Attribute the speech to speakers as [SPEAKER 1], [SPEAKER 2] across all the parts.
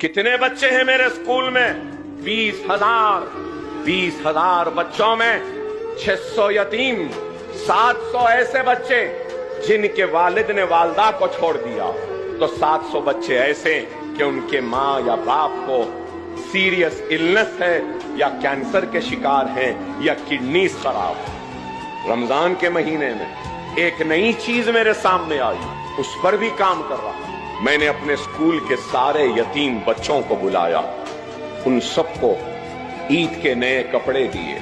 [SPEAKER 1] कितने बच्चे हैं मेरे स्कूल में? 20,000 बच्चों में 600 यतीम, 700 ऐसे बच्चे जिनके वालिद ने वालदा को छोड़ दिया, तो 700 बच्चे ऐसे कि उनके माँ या बाप को सीरियस इलनेस है, या कैंसर के शिकार हैं, या किडनीज खराब है। रमजान के महीने में एक नई चीज मेरे सामने आई, उस पर भी काम कर रहा हूं। मैंने अपने स्कूल के सारे यतीम बच्चों को बुलाया, उन सबको ईद के नए कपड़े दिए,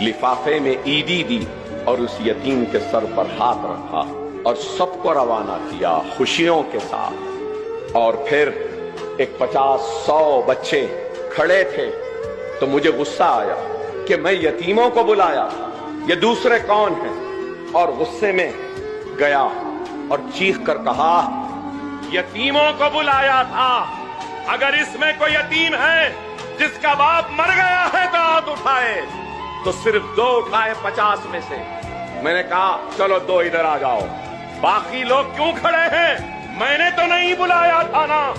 [SPEAKER 1] लिफाफे में ईदी दी और उस यतीम के सर पर हाथ रखा और सबको रवाना किया खुशियों के साथ। और फिर एक 50-100 बच्चे खड़े थे, तो मुझे गुस्सा आया कि मैं यतीमों को बुलाया था, ये दूसरे कौन हैं? और गुस्से में गया और चीख कर कहा, यतीमों को बुलाया था, अगर इसमें कोई यतीम है जिसका बाप मर गया है तो हाथ उठाए। तो सिर्फ 2 उठाए 50 में से। मैंने कहा चलो 2 इधर आ जाओ, बाकी लोग क्यों खड़े हैं? मैंने तो नहीं बुलाया था ना।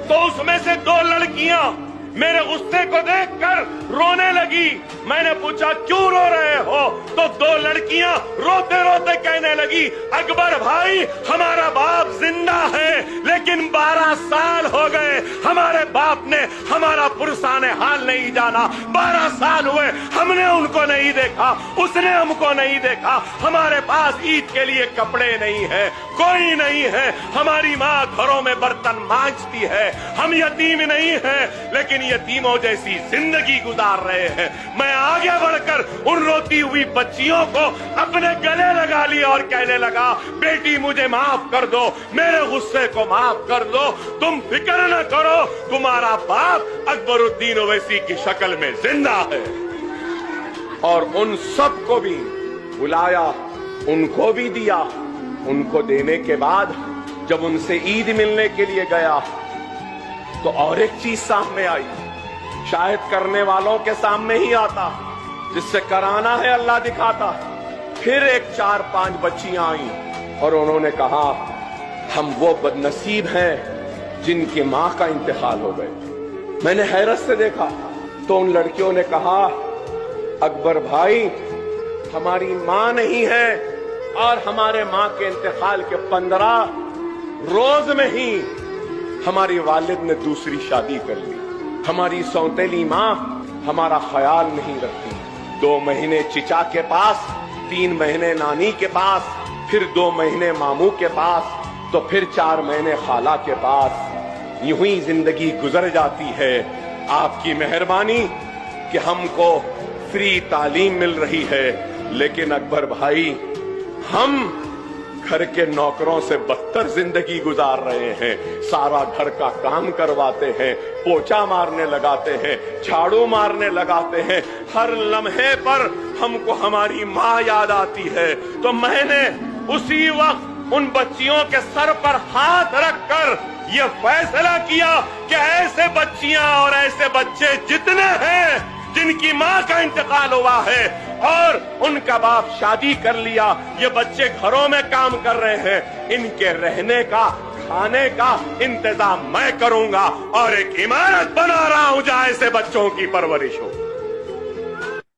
[SPEAKER 1] तो उसमें से 2 लड़कियां मेरे गुस्से को देखकर रोने लगी। मैंने पूछा क्यों रो रहे हो? तो 2 लड़कियां रोते रोते कहने लगी, अकबर भाई हमारा बाप जिंदा है, लेकिन 12 साल हो गए हमारे बाप ने हमारा पुरसाने हाल नहीं जाना। 12 साल हुए हमने उनको नहीं देखा, उसने हमको नहीं देखा, हमारे पास ईद के लिए कपड़े नहीं है, कोई नहीं है, हमारी माँ घरों में बर्तन मांजती है, हम यतीम नहीं हैं, लेकिन यतीमों जैसी जिंदगी गुजार रहे हैं। मैं आगे बढ़कर उन रोती हुई बच्चियों को अपने गले लगा लिया और कहने लगा, बेटी मुझे माफ कर दो, मेरे गुस्से को माफ कर दो, तुम फिक्र न करो, तुम्हारा बाप अकबरुद्दीन ओवैसी की शक्ल में जिंदा है। और उन सब को भी बुलाया, उनको भी दिया। उनको देने के बाद जब उनसे ईद मिलने के लिए गया तो और एक चीज सामने आई, शायद करने वालों के सामने ही आता, जिससे कराना है अल्लाह दिखाता। फिर एक 4-5 बच्चियां आई और उन्होंने कहा, हम वो बदनसीब हैं जिनकी मां का इंतकाल हो गए। मैंने हैरत से देखा तो उन लड़कियों ने कहा, अकबर भाई हमारी मां नहीं है और हमारे मां के इंतकाल के 15 रोज में ही हमारी वालिद ने दूसरी शादी कर ली। हमारी सौतेली माँ हमारा ख्याल नहीं रखती। 2 महीने चिचा के पास, 3 महीने नानी के पास, फिर 2 महीने मामू के पास, तो फिर 4 महीने खाला के पास। यूं ही जिंदगी गुजर जाती है। आपकी मेहरबानी कि हमको फ्री तालीम मिल रही है, लेकिन अकबर भाई हम घर के नौकरों से बदतर जिंदगी गुजार रहे हैं। सारा घर का काम करवाते हैं, पोछा मारने लगाते हैं, झाड़ू मारने लगाते हैं, हर लम्हे पर हमको हमारी माँ याद आती है। तो मैंने उसी वक्त उन बच्चियों के सर पर हाथ रखकर यह फैसला किया कि ऐसे बच्चियां और ऐसे बच्चे जितने हैं जिनकी माँ का इंतकाल हुआ है और उनका बाप शादी कर लिया, ये बच्चे घरों में काम कर रहे हैं, इनके रहने का खाने का इंतजाम मैं करूंगा और एक इमारत बना रहा हूं जहां ऐसे बच्चों की परवरिश हो।